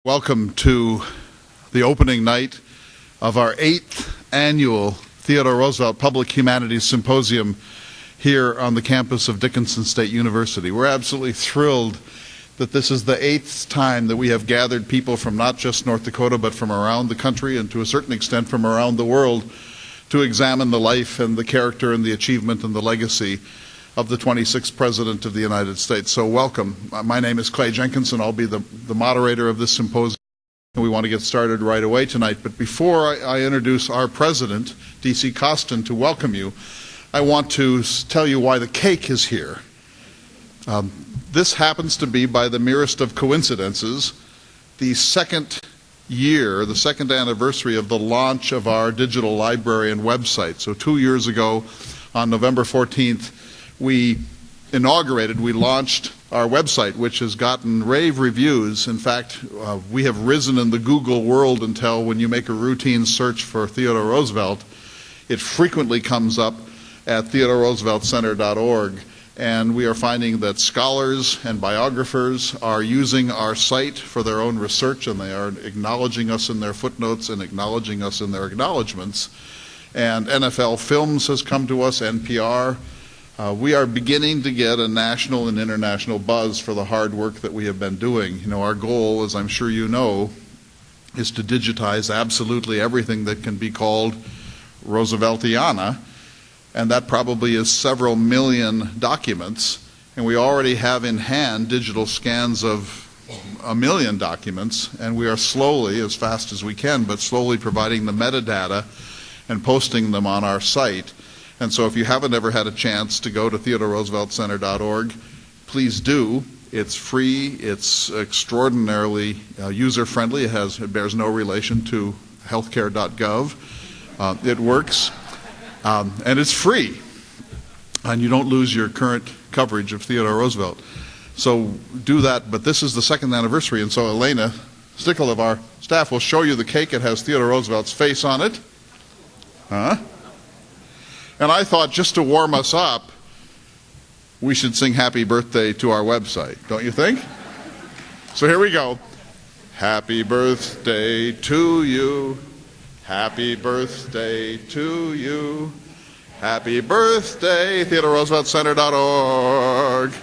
Welcome to the opening night of our 8th annual Theodore Roosevelt Public Humanities Symposium here on the campus of Dickinson State University. We're absolutely thrilled that this is the 8th time that we have gathered people from not just North Dakota but from around the country and to a certain extent from around the world to examine the life and the character and the achievement and the legacy of the 26th President of the United States. So welcome. My name is Jenkinson. I'll be the moderator of this symposium. We want to get started right away tonight. But before I introduce our President, D.C. Coston, to welcome you, I want to tell you why the cake is here. This happens to be, by the merest of coincidences, the second anniversary of the launch of our digital library and website. So 2 years ago, on November 14th, we launched our website, which has gotten rave reviews. In fact, we have risen in the Google world until when you make a routine search for Theodore Roosevelt, it frequently comes up at theodorerooseveltcenter.org. And we are finding that scholars and biographers are using our site for their own research, and they are acknowledging us in their footnotes and acknowledging us in their acknowledgments. And NFL Films has come to us, NPR. We are beginning to get a national and international buzz for the hard work that we have been doing. You know, our goal, as I'm sure you know, is to digitize absolutely everything that can be called Rooseveltiana, and that probably is several million documents. And we already have in hand digital scans of 1 million documents, and we are slowly, as fast as we can, but slowly providing the metadata and posting them on our site. And so if you haven't ever had a chance to go to theodorerooseveltcenter.org, please do. It's free. It's extraordinarily user-friendly. It bears no relation to healthcare.gov. It works, and it's free. And you don't lose your current coverage of Theodore Roosevelt. So do that. But this is the second anniversary, and so Elena Stickle of our staff will show you the cake. It has Theodore Roosevelt's face on it. And I thought, just to warm us up, we should sing happy birthday to our website, don't you think? So here we go. Happy birthday to you. Happy birthday to you. Happy birthday, theodorerooseveltcenter.org.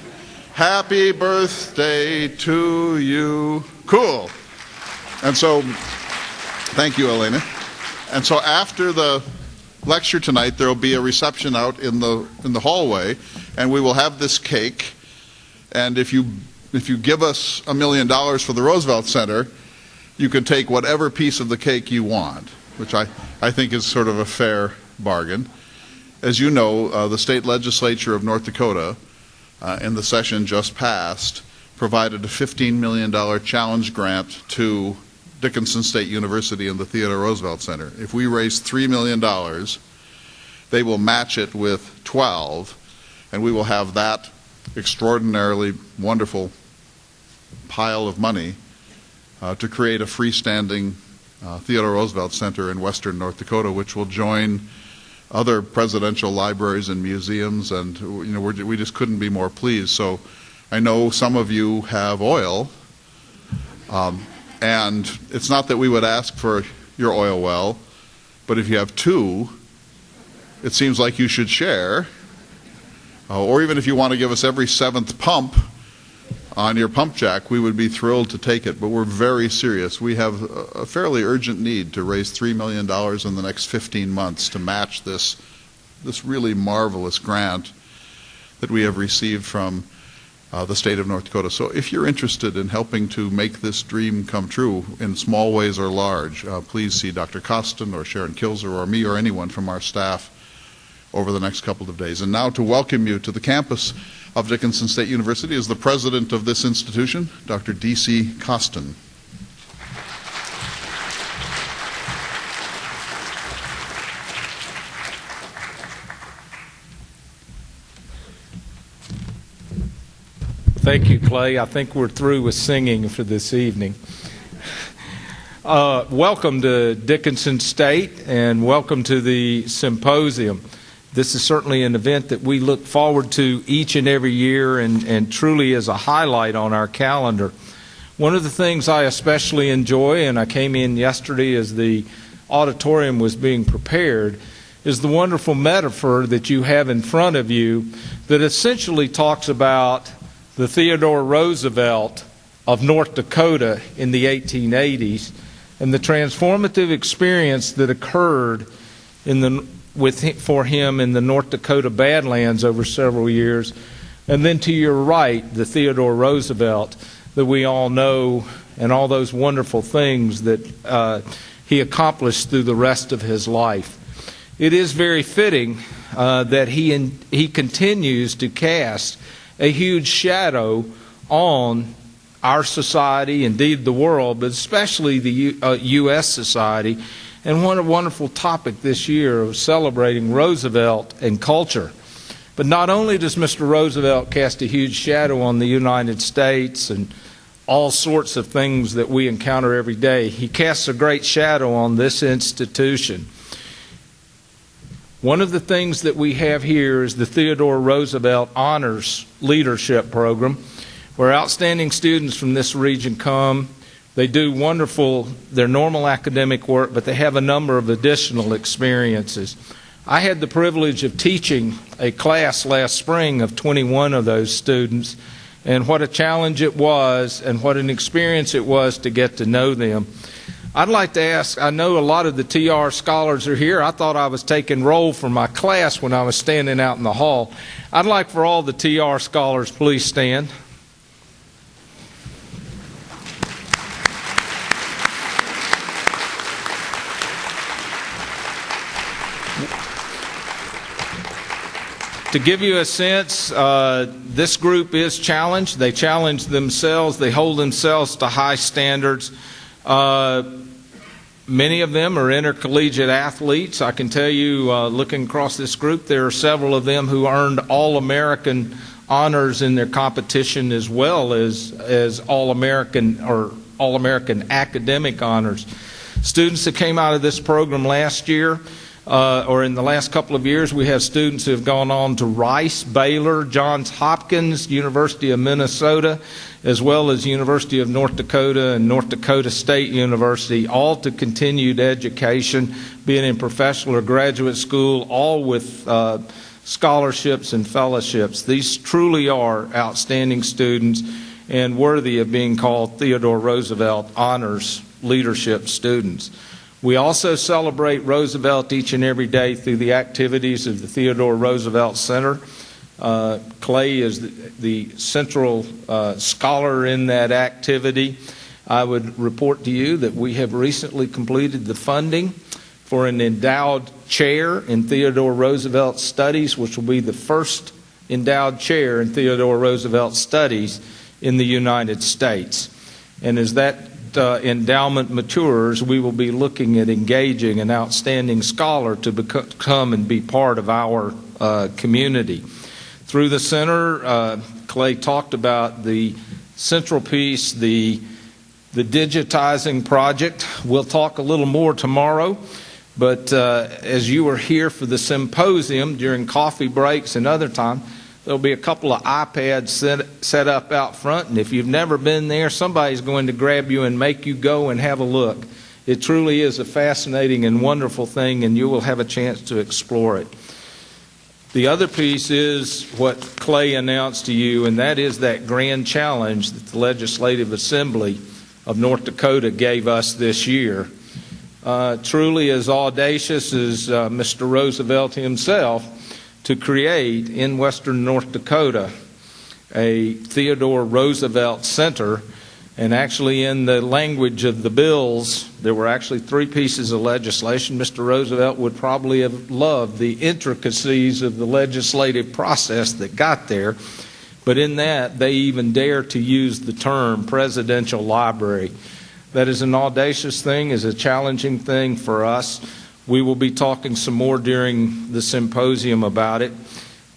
Happy birthday to you. Cool. And so, thank you, Elena. And so after the lecture tonight, there will be a reception out in the hallway, and we will have this cake. And if you give us $1 million for the Roosevelt Center, you can take whatever piece of the cake you want, which I think is sort of a fair bargain. As you know, the state legislature of North Dakota, in the session just passed, provided a $15 million challenge grant to Dickinson State University and the Theodore Roosevelt Center. If we raise $3 million, they will match it with 12, and we will have that extraordinarily wonderful pile of money to create a freestanding Theodore Roosevelt Center in western North Dakota, which will join other presidential libraries and museums, and we just couldn't be more pleased. So I know some of you have oil, and it's not that we would ask for your oil well, but if you have two, it seems like you should share. Or even if you want to give us every 7th pump on your pump jack, we would be thrilled to take it. But we're very serious. We have a fairly urgent need to raise $3 million in the next 15 months to match this really marvelous grant that we have received from the state of North Dakota. So if you're interested in helping to make this dream come true in small ways or large, please see Dr. Coston or Sharon Kilzer or me or anyone from our staff over the next couple of days. And now to welcome you to the campus of Dickinson State University is the president of this institution, Dr. D.C. Coston. Thank you, Clay. I think we're through with singing for this evening. Welcome to Dickinson State, and welcome to the symposium. This is certainly an event that we look forward to each and every year, and truly is a highlight on our calendar. One of the things I especially enjoy, and I came in yesterday as the auditorium was being prepared, is the wonderful metaphor that you have in front of you that essentially talks about the Theodore Roosevelt of North Dakota in the 1880s and the transformative experience that occurred for him in the North Dakota Badlands over several years. And then to your right, the Theodore Roosevelt that we all know and all those wonderful things that he accomplished through the rest of his life. It is very fitting that he continues to cast a huge shadow on our society, indeed the world, but especially the U.S. society. And what a wonderful topic this year of celebrating Roosevelt and culture. But not only does Mr. Roosevelt cast a huge shadow on the United States and all sorts of things that we encounter every day, he casts a great shadow on this institution. One of the things that we have here is the Theodore Roosevelt Honors Leadership Program, where outstanding students from this region come. They do their normal academic work, but they have a number of additional experiences. I had the privilege of teaching a class last spring of 21 of those students, and what a challenge it was and what an experience it was to get to know them. I'd like to ask, I know a lot of the TR scholars are here. I thought I was taking roll for my class when I was standing out in the hall. I'd like for all the TR scholars, please stand. To give you a sense, this group is challenged. They challenge themselves. They hold themselves to high standards. Many of them are intercollegiate athletes. I can tell you, looking across this group, there are several of them who earned All-American honors in their competition as well as All-American or All-American academic honors. Students that came out of this program last year, or in the last couple of years, we have students who have gone on to Rice, Baylor, Johns Hopkins, University of Minnesota, as well as University of North Dakota and North Dakota State University, all to continued education, being in professional or graduate school, all with scholarships and fellowships. These truly are outstanding students and worthy of being called Theodore Roosevelt Honors Leadership students. We also celebrate Roosevelt each and every day through the activities of the Theodore Roosevelt Center. Clay is the central scholar in that activity. I would report to you that we have recently completed the funding for an endowed chair in Theodore Roosevelt Studies, which will be the first endowed chair in Theodore Roosevelt Studies in the United States. And as that endowment matures, we will be looking at engaging an outstanding scholar to come and be part of our community. Through the center, Clay talked about the central piece, the digitizing project. We'll talk a little more tomorrow, but as you were here for the symposium during coffee breaks and other time, there'll be a couple of iPads set up out front, and if you've never been there, somebody's going to grab you and make you go and have a look. It truly is a fascinating and wonderful thing, and you will have a chance to explore it. The other piece is what Clay announced to you, and that is that grand challenge that the Legislative Assembly of North Dakota gave us this year. Truly as audacious as Mr. Roosevelt himself, to create in western North Dakota a Theodore Roosevelt Center. And actually in the language of the bills, there were actually 3 pieces of legislation. Mr. Roosevelt would probably have loved the intricacies of the legislative process that got there. But in that, they even dare to use the term presidential library. That is an audacious thing, is a challenging thing for us. We will be talking some more during the symposium about it.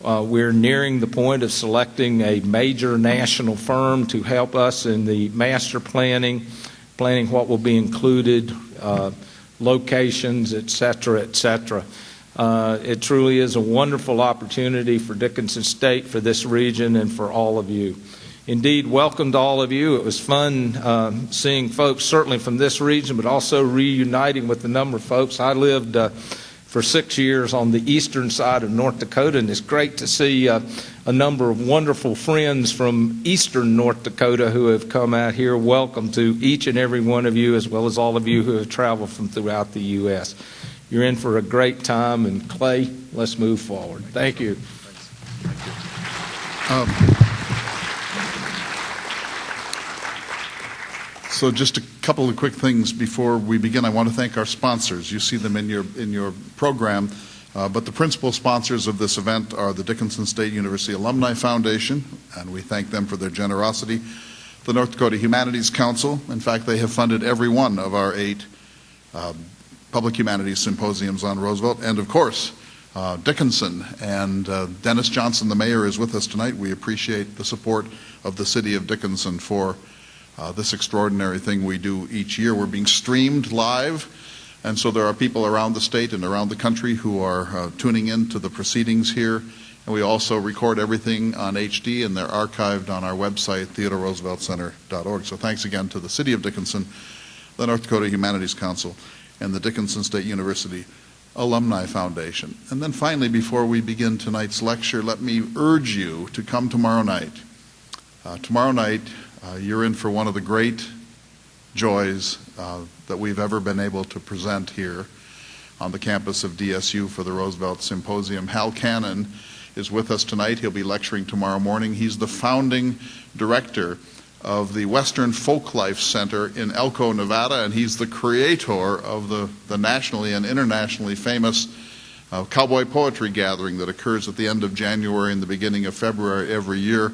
We're nearing the point of selecting a major national firm to help us in the master planning what will be included, locations, etc., etc. It truly is a wonderful opportunity for Dickinson State, for this region, and for all of you. indeed, welcome to all of you. It was fun seeing folks certainly from this region, but also reuniting with a number of folks. I lived for 6 years on the eastern side of North Dakota, and it's great to see a number of wonderful friends from eastern North Dakota who have come out here. Welcome to each and every one of you, as well as all of you who have traveled from throughout the U.S. You're in for a great time, and Clay, let's move forward. Thank you. So just a couple of quick things before we begin. I want to thank our sponsors. You see them in your program, but the principal sponsors of this event are the Dickinson State University Alumni Foundation, and we thank them for their generosity. The North Dakota Humanities Council, in fact, they have funded every one of our 8 public humanities symposiums on Roosevelt, and of course, Dickinson. And Dennis Johnson, the mayor, is with us tonight. We appreciate the support of the city of Dickinson for this extraordinary thing we do each year. We're being streamed live, and so there are people around the state and around the country who are tuning in to the proceedings here. And we also record everything on HD, and they're archived on our website, theodorerooseveltcenter.org. So thanks again to the city of Dickinson, the North Dakota Humanities Council, and the Dickinson State University Alumni Foundation. And then finally, before we begin tonight's lecture, let me urge you to come tomorrow night. Tomorrow night, you're in for one of the great joys that we've ever been able to present here on the campus of DSU for the Roosevelt Symposium. Hal Cannon is with us tonight. He'll be lecturing tomorrow morning. He's the founding director of the Western Folklife Center in Elko, Nevada, and he's the creator of the nationally and internationally famous cowboy poetry gathering that occurs at the end of January and the beginning of February every year.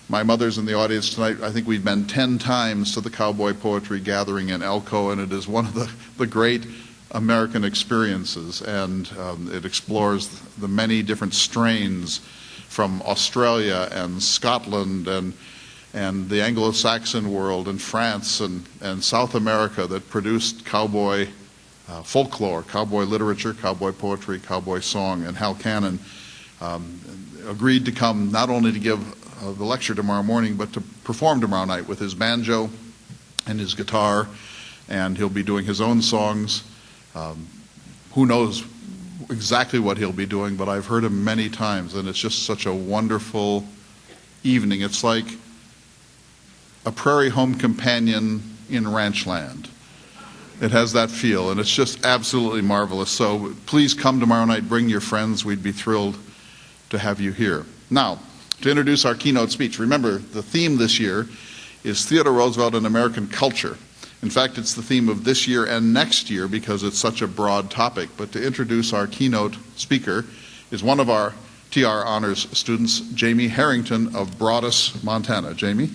My mother's in the audience tonight. I think we've been 10 times to the cowboy poetry gathering in Elko, and it is one of the great American experiences, and it explores the many different strains from Australia and Scotland and the Anglo-Saxon world and France and South America that produced cowboy folklore, cowboy literature, cowboy poetry, cowboy song. And Hal Cannon agreed to come not only to give the lecture tomorrow morning, but to perform tomorrow night with his banjo and his guitar, and he'll be doing his own songs. Who knows exactly what he'll be doing, but I've heard him many times, and it's just such a wonderful evening. It's like a prairie home companion in ranch land. It has that feel, and it's just absolutely marvelous. So please come tomorrow night, bring your friends. We'd be thrilled to have you here. Now, to introduce our keynote speech, remember the theme this year is Theodore Roosevelt and American Culture. In fact, it's the theme of this year and next year because it's such a broad topic. But to introduce our keynote speaker is one of our TR Honors students, Jamie Harrington of Broadus, Montana. Jamie?